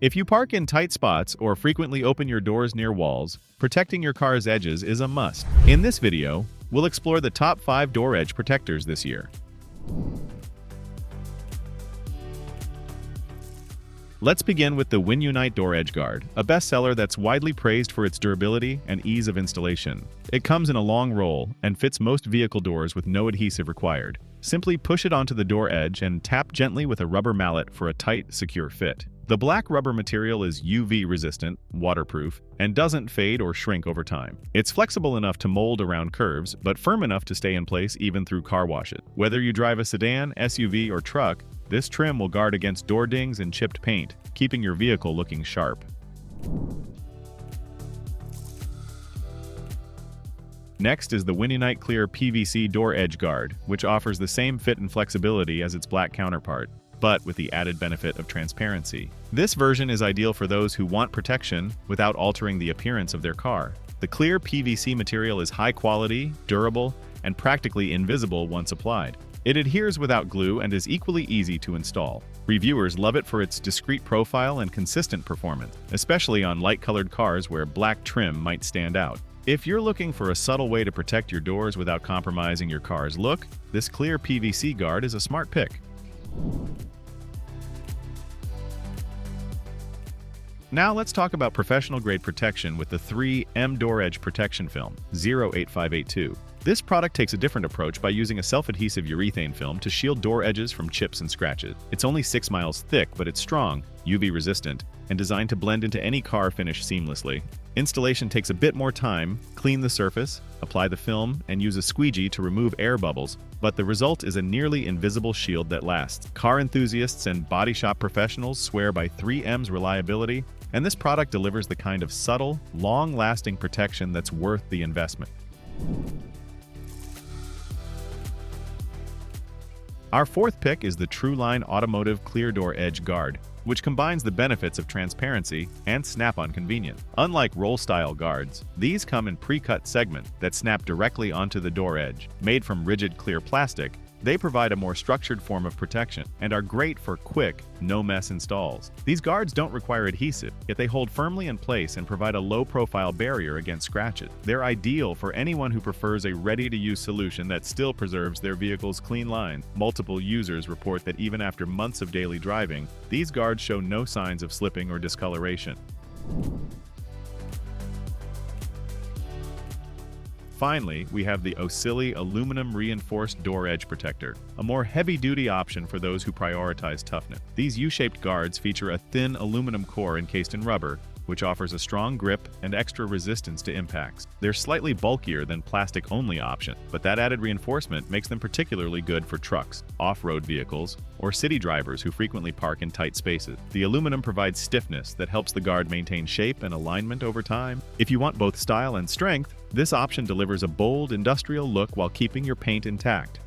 If you park in tight spots or frequently open your doors near walls, protecting your car's edges is a must. In this video, we'll explore the top 5 door edge protectors this year. Let's begin with the Winunite Door Edge Guard, a bestseller that's widely praised for its durability and ease of installation. It comes in a long roll and fits most vehicle doors with no adhesive required. Simply push it onto the door edge and tap gently with a rubber mallet for a tight, secure fit. The black rubber material is UV-resistant, waterproof, and doesn't fade or shrink over time. It's flexible enough to mold around curves, but firm enough to stay in place even through car washes. Whether you drive a sedan, SUV, or truck, this trim will guard against door dings and chipped paint, keeping your vehicle looking sharp. Next is the Winunite Clear PVC Door Edge Guard, which offers the same fit and flexibility as its black counterpart, but with the added benefit of transparency. This version is ideal for those who want protection without altering the appearance of their car. The clear PVC material is high quality, durable, and practically invisible once applied. It adheres without glue and is equally easy to install. Reviewers love it for its discreet profile and consistent performance, especially on light-colored cars where black trim might stand out. If you're looking for a subtle way to protect your doors without compromising your car's look, this clear PVC guard is a smart pick. Now let's talk about professional-grade protection with the 3M Door Edge Protection Film 08582. This product takes a different approach by using a self-adhesive urethane film to shield door edges from chips and scratches. It's only 6 miles thick, but it's strong, UV-resistant, and designed to blend into any car finish seamlessly. Installation takes a bit more time. Clean the surface, apply the film, and use a squeegee to remove air bubbles, but the result is a nearly invisible shield that lasts. Car enthusiasts and body shop professionals swear by 3M's reliability, and this product delivers the kind of subtle, long-lasting protection that's worth the investment. Our fourth pick is the Truline Automotive Clear Door Edge Guard, which combines the benefits of transparency and snap-on convenience. Unlike roll-style guards, these come in pre-cut segments that snap directly onto the door edge. Made from rigid clear plastic, they provide a more structured form of protection and are great for quick, no-mess installs. These guards don't require adhesive, yet they hold firmly in place and provide a low-profile barrier against scratches. They're ideal for anyone who prefers a ready-to-use solution that still preserves their vehicle's clean lines. Multiple users report that even after months of daily driving, these guards show no signs of slipping or discoloration. Finally, we have the Osilly aluminum reinforced door edge protector, a more heavy-duty option for those who prioritize toughness. These U-shaped guards feature a thin aluminum core encased in rubber, which offers a strong grip and extra resistance to impacts. They're slightly bulkier than plastic-only options, but that added reinforcement makes them particularly good for trucks, off-road vehicles, or city drivers who frequently park in tight spaces. The aluminum provides stiffness that helps the guard maintain shape and alignment over time. If you want both style and strength, this option delivers a bold, industrial look while keeping your paint intact.